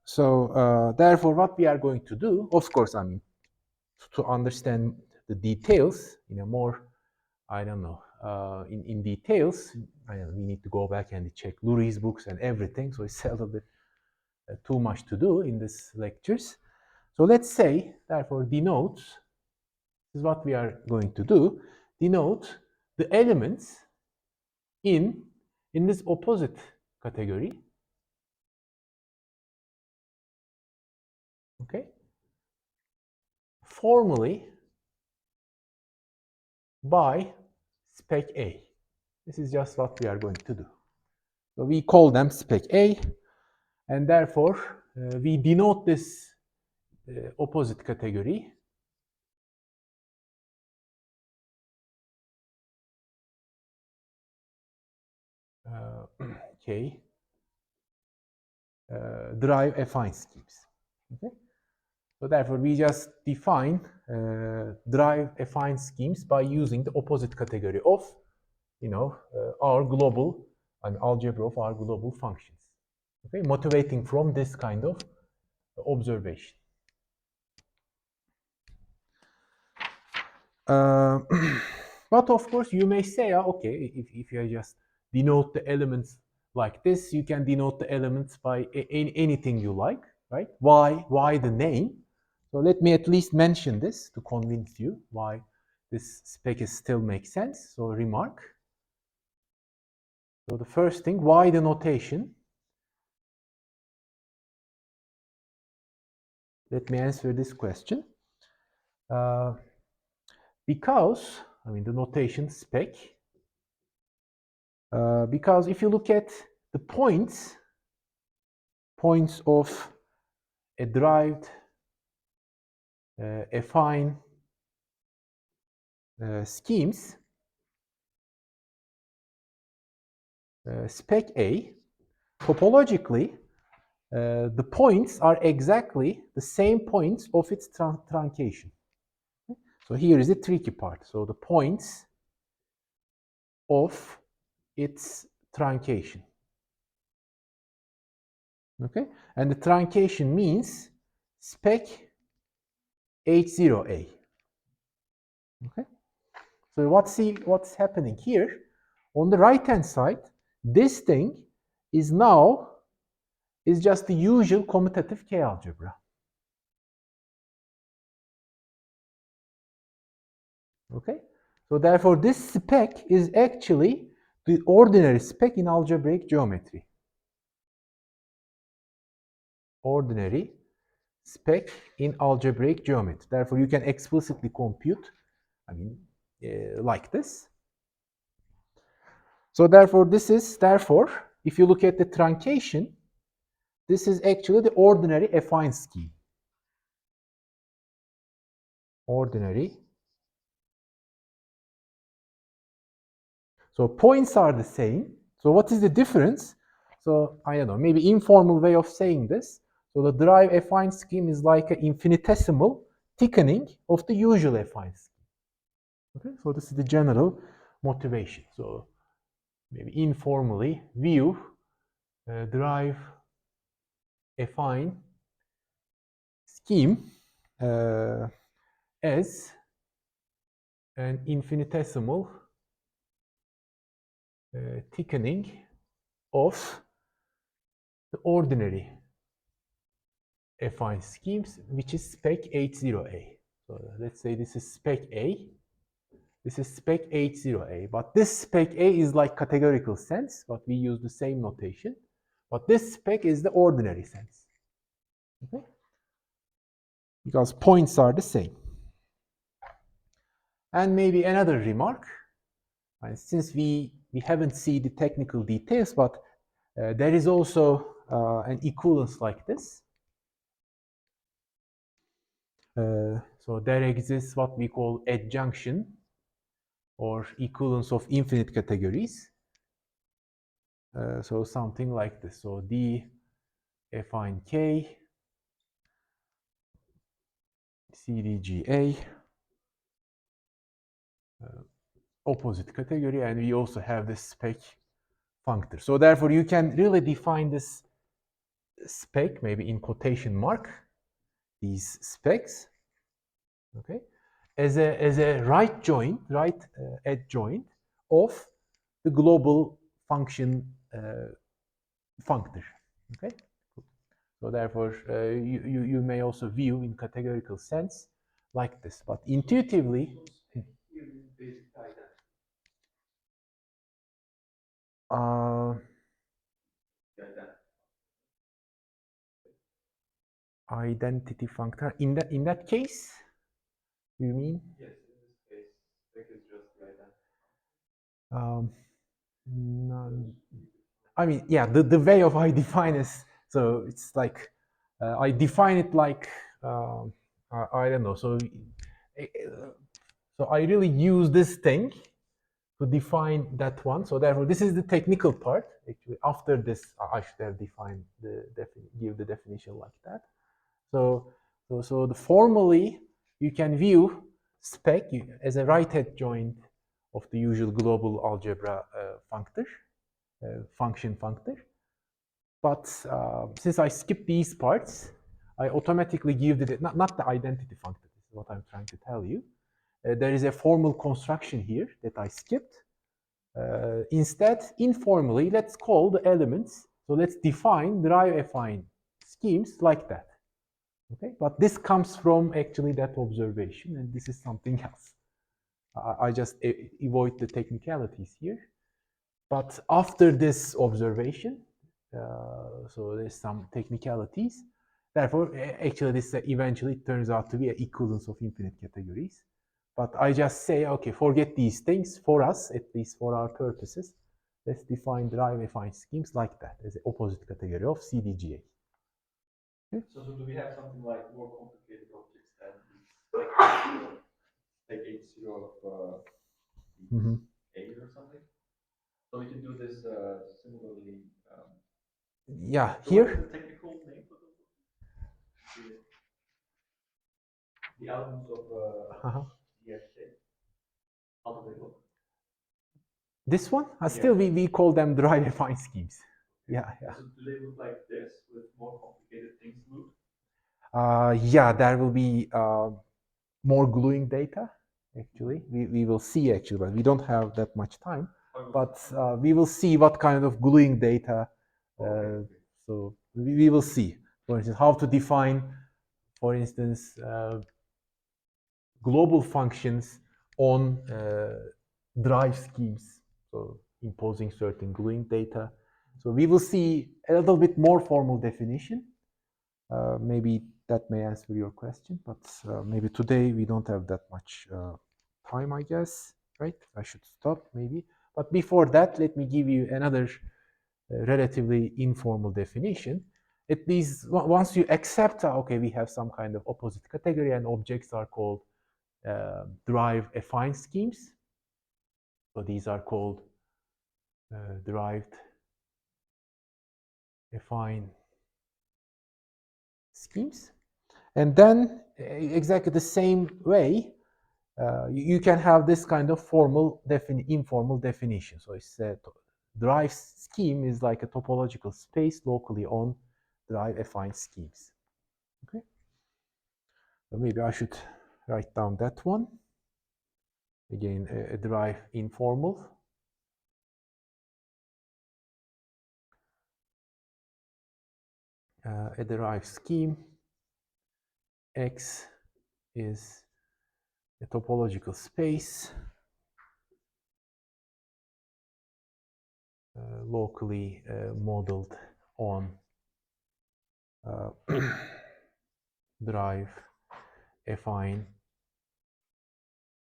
So therefore, what we are going to do, of course, I mean, to understand the details in a more, I don't know, in details, we need to go back and check Lurie's books and everything. So it's a little bit too much to do in these lectures. So let's say, therefore, denote, this is what we are going to do, denote the elements in this opposite category, okay, formally by spec A. This is just what we are going to do. So we call them spec A, and therefore we denote this opposite category okay, derived affine schemes. Okay? So therefore, we just define derived affine schemes by using the opposite category of, our global, an algebra of our global functions. Okay, motivating from this kind of observation. But of course, you may say, okay, if you just denote the elements like this, you can denote the elements by anything you like, right? Why the name? So let me at least mention this to convince you why this spec still makes sense. So remark. So the first thing, why the notation? Let me answer this question. Because, the notation spec, because if you look at the points of a derived affine schemes, spec A, topologically, the points are exactly the same points of its truncation. So here is the tricky part. So the points of its truncation. Okay, and the truncation means spec H0A. Okay, so what's happening here. On the right hand side, this thing is just the usual commutative K algebra. Okay, so therefore this spec is actually the ordinary spec in algebraic geometry. Ordinary spec in algebraic geometry. Therefore you can explicitly compute, like this. So therefore if you look at the truncation, this is actually the ordinary affine scheme. Ordinary. So points are the same. So what is the difference? So I don't know, maybe informal way of saying this. So the derived affine scheme is like an infinitesimal thickening of the usual affine scheme. Okay, so this is the general motivation. So maybe informally view derived affine scheme as an infinitesimal thickening of the ordinary affine schemes, which is spec H0A. So let's say this is spec A. This is spec H0A. But this spec A is like categorical sense, but we use the same notation. But this spec is the ordinary sense. Okay? Because points are the same. And maybe another remark, since we haven't seen the technical details, but there is also an equivalence like this. So there exists what we call adjunction or equivalence of infinite categories. So something like this. So D affine K, CDGA, opposite category, and we also have this spec functor. So therefore you can really define this spec, maybe in quotation mark, these specs, okay, as a right joint, right adjoint of the global function functor. Okay, so therefore you may also view in categorical sense like this, but intuitively. Identity functor. In that case, you mean? Yes, in this case, spec is just the identity. No, I mean, yeah, the way of I define is, so it's like I define it like I don't know. So I really use this thing to define that one. So therefore, this is the technical part. Actually, after this, I should have defined give the definition like that. So formally, you can view spec as a right adjoint of the usual global algebra functor, function functor. But since I skip these parts, I automatically give not the identity functor. This is what I'm trying to tell you. There is a formal construction here that I skipped. Instead, informally, let's call the elements. So let's define derive affine schemes like that. Okay, but this comes from actually that observation, and this is something else. I just avoid the technicalities here. But after this observation, so there's some technicalities. Therefore, actually, this eventually turns out to be an equivalence of infinite categories. But I just say, okay, forget these things for us, at least for our purposes. Let's define derive affine schemes like that as the opposite category of CDGA. Okay? So do we have something like more complicated objects than like H0 of A or something? So we can do this similarly. Yeah, so here. What is the technical name for the elements of DFK? How do they look? This one? Still, we call them derive affine schemes. Yeah, yeah. So do they look like this with more complicated things moved? Yeah, there will be more gluing data. Actually, we will see actually, but we don't have that much time. But we will see what kind of gluing data. So we will see, for instance, how to define, for instance, global functions on drive schemes, so imposing certain gluing data. So we will see a little bit more formal definition. Maybe that may answer your question, but maybe today we don't have that much time, I guess, right? I should stop maybe. But before that, let me give you another relatively informal definition. At least once you accept, okay, we have some kind of opposite category and objects are called derived affine schemes. So these are called derived affine schemes. And then exactly the same way, you can have this kind of formal, informal definition. So it's a derived scheme is like a topological space locally on derived affine schemes. Okay. So maybe I should write down that one. Again, a derived informal. A derived scheme. X is a topological space locally modeled on drive affine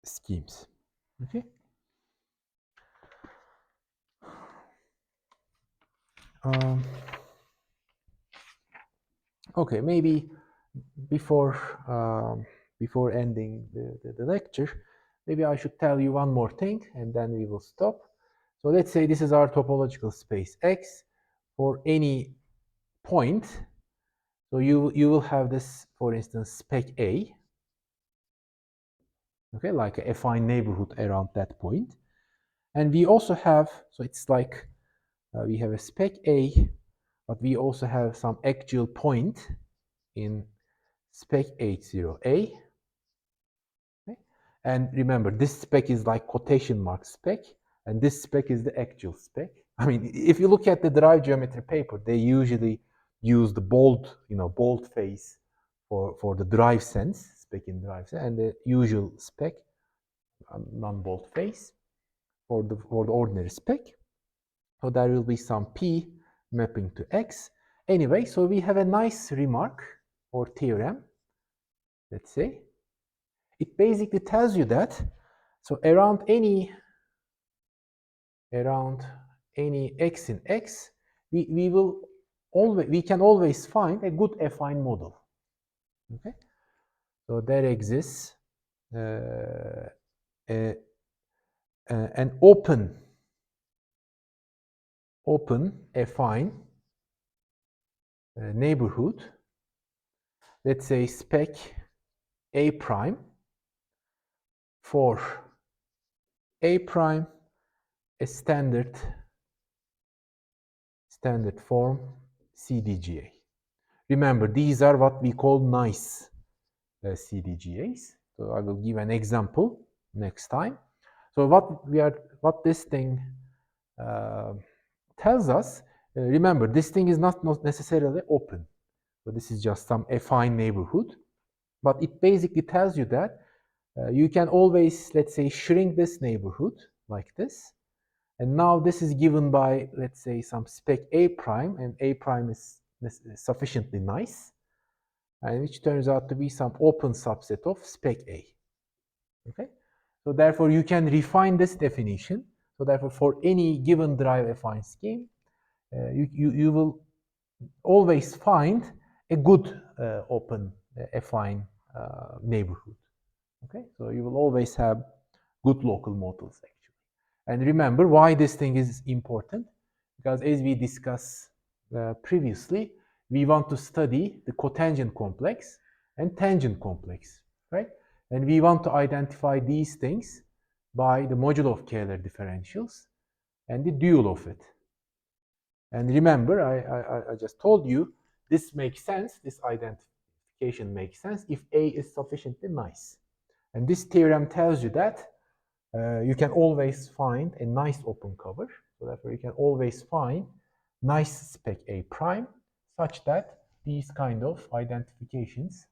schemes. Okay. Okay, maybe before before ending the lecture, maybe I should tell you one more thing, and then we will stop. So let's say this is our topological space X for any point. So you will have this, for instance, spec A. Okay, like a affine neighborhood around that point. And we also have, so it's like we have a spec A, but we also have some actual point in spec H0A. Okay? And remember, this spec is like quotation mark spec, and this spec is the actual spec. I mean, if you look at the derived geometry paper, they usually use the bold, bold face for the derived sense, spec in derived sense, and the usual spec, non-bold face for the ordinary spec. So there will be some P mapping to X. Anyway, so we have a nice remark or theorem, let's say. It basically tells you that, so around any X in X, we can always find a good affine model. Okay, so there exists an open affine neighborhood, let's say spec A prime for A prime, a standard form CDGA. Remember, these are what we call nice CDGAs. So I will give an example next time. So what this thing tells us, remember, this thing is not necessarily open. So this is just some affine neighborhood, but it basically tells you that you can always, let's say, shrink this neighborhood like this. And now this is given by, let's say, some spec A prime, and A prime is sufficiently nice, and which turns out to be some open subset of spec A. Okay? So therefore, you can refine this definition. So therefore, for any given derived affine scheme, you will always find a good open affine neighborhood. Okay? So you will always have good local models, actually. And remember why this thing is important, because as we discussed previously, we want to study the cotangent complex and tangent complex, right? And we want to identify these things by the modulo of Kähler differentials and the dual of it. And remember, I just told you, this makes sense, this identification makes sense if A is sufficiently nice. And this theorem tells you that you can always find a nice open cover. So therefore, you can always find nice spec A prime such that these kind of identifications,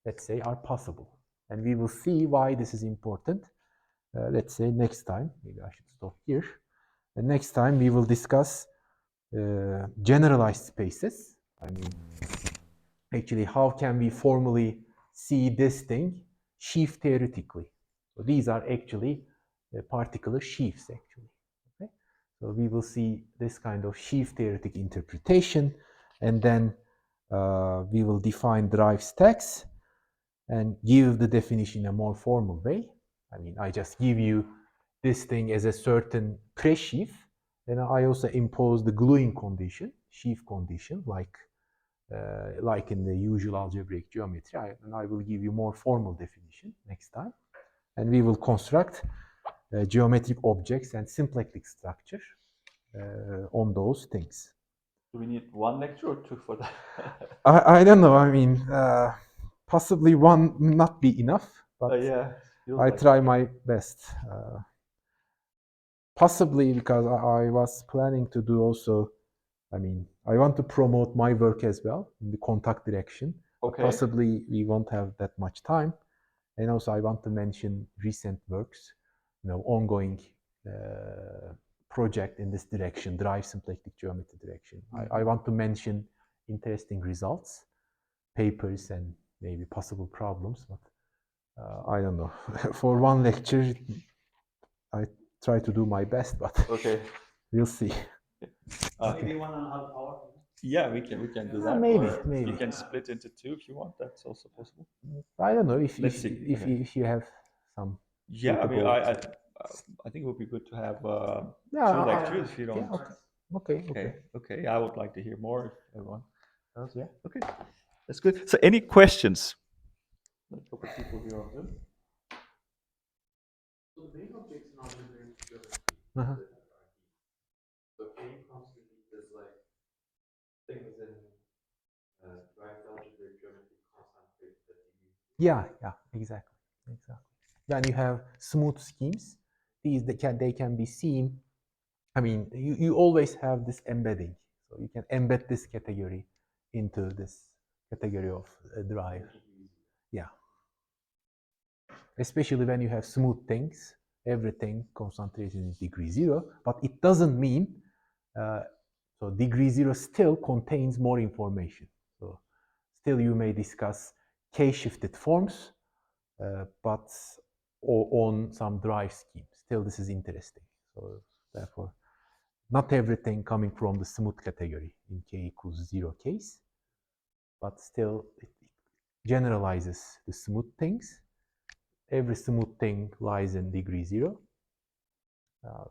let's say, are possible. And we will see why this is important. Let's say next time. Maybe I should stop here. And next time we will discuss generalized spaces. I mean, actually, how can we formally see this thing sheaf theoretically? So these are actually particular sheaves, actually. Okay? So we will see this kind of sheaf theoretic interpretation, and then we will define derived stacks and give the definition in a more formal way. I mean, I just give you this thing as a certain pre-sheaf, then I also impose the gluing condition, sheaf condition, like in the usual algebraic geometry, and I will give you more formal definition next time. And we will construct geometric objects and symplectic structure on those things. Do we need one lecture or two for that? I don't know. I mean, possibly one not be enough, but Yeah, I try my best. Possibly because I was planning to do also, I mean, I want to promote my work as well in the contact direction. Okay. Possibly we won't have that much time. And also I want to mention recent works, ongoing project in this direction, derived symplectic geometry direction. I want to mention interesting results, papers, and maybe possible problems, but I don't know. For one lecture, I try to do my best, but Okay. we'll see. Maybe 1.5 hours. Yeah, we can do that. Maybe, Or maybe. you can split into two if you want. That's also possible. I don't know if Let's see. Okay. if you have some. Yeah, I mean, suitable- I think it would be good to have Yeah, two lectures if you don't. Yeah, okay. Okay. I would like to hear more if everyone does. Yeah. Okay. That's good. So, any questions? A couple of people here on Zoom. So the main objects in algebra Uh-huh. so can you constantly there's like things in derived algebraic geometry concentrate that you Yeah, exactly. When you have smooth schemes, they can be seen. I mean, you always have this embedding, so you can embed this category into this category of drive. Yeah, especially when you have smooth things, everything concentration is degree zero, but it doesn't mean so degree zero still contains more information. So still you may discuss k-shifted forms, but on some drive scheme. Still this is interesting. So therefore, not everything coming from the smooth category in k equals 0 case, but still it generalizes the smooth things. Every smooth thing lies in degree 0.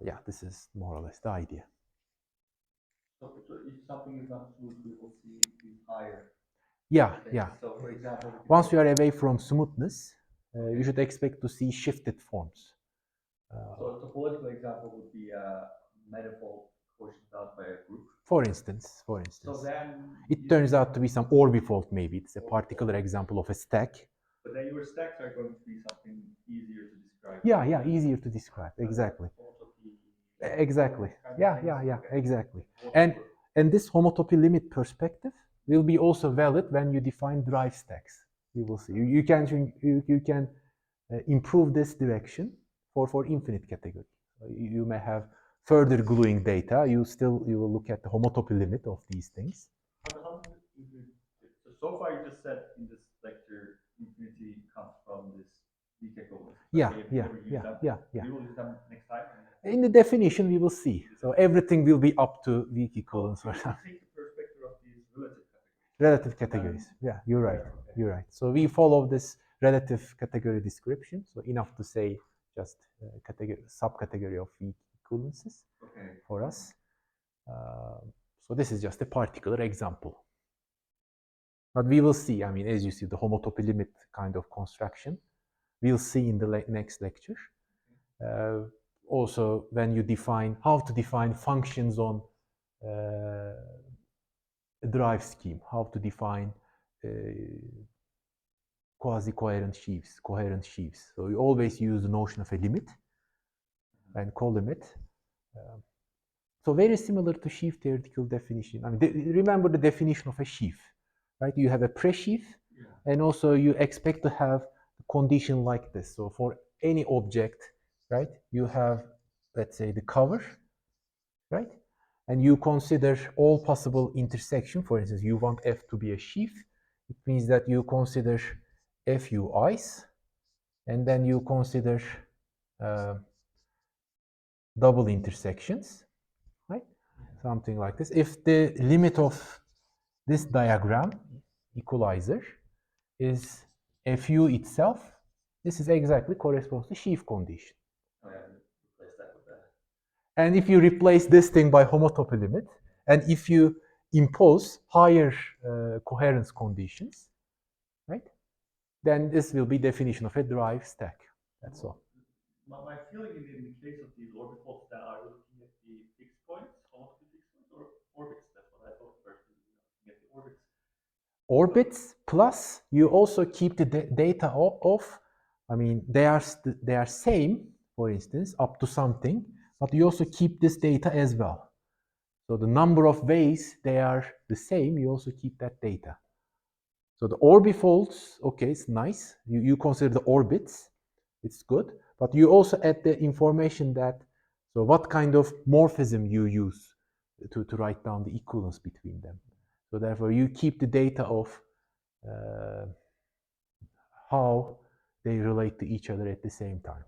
Yeah, this is more or less the idea. So if something is not smooth, we will see these higher. Yeah. So, for example, Once you are away from smoothness, you should expect to see shifted forms. So a topological example would be a manifold quotient out by a group. For instance, So then it turns out to be some orbifold. Maybe it's a particular example of a stack. But then your stacks are going to be something easier to describe. Yeah, easier to describe. Exactly. Exactly. Yeah, exactly. And this homotopy limit perspective will be also valid when you define drive stacks. You will see. You can improve this direction for infinite category. You may have further gluing data. You will look at the homotopy limit of these things. So far, you just said in this lecture, infinity comes from this weak equivalence. Yeah. We will use them next time. In the definition, we will see. So everything will be up to weak equivalence. Take the perspective of these relative categories. Yeah, you're right. So we follow this relative category description. So enough to say just subcategory of weak equivalences for us. So this is just a particular example. But we will see, I mean, as you see, the homotopy limit kind of construction, we'll see in the next lecture. Also, when you define, how to define functions on a drive scheme, how to define quasi-coherent sheaves, coherent sheaves. So you always use the notion of a limit and colimit. So very similar to sheaf theoretical definition. I mean, remember the definition of a sheaf, right? You have a pre-sheaf, and also you expect to have a condition like this. So for any object, right, you have, let's say, the cover, right? And you consider all possible intersection. For instance, you want F to be a sheaf. It means that you consider FUIs, and then you consider double intersections, right? Something like this. If the limit of this diagram, equalizer, is FU itself, this is exactly corresponds to sheaf condition. And if you replace this thing by homotopy limit, and if you impose higher coherence conditions, right, then this will be definition of a drive stack. That's all. My feeling in the case of these orbitals that are looking at the fixed points, homotopy fixed points, or orbits. That's what I thought first. Looking at the orbits. Orbits plus you also keep the data of. I mean, they are same, for instance, up to something, but you also keep this data as well. So the number of ways they are the same, you also keep that data. So the orbifolds, okay, it's nice. You consider the orbits, it's good, but you also add the information that, so what kind of morphism you use to write down the equivalence between them. So therefore you keep the data of how they relate to each other at the same time.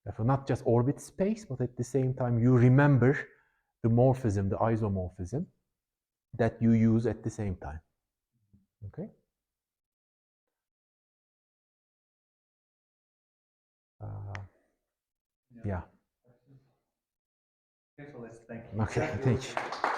Therefore, not just orbit space, but at the same time, you remember the morphism, the isomorphism that you use at the same time. Okay? Yeah. Okay, so let's thank you. Okay, thank you.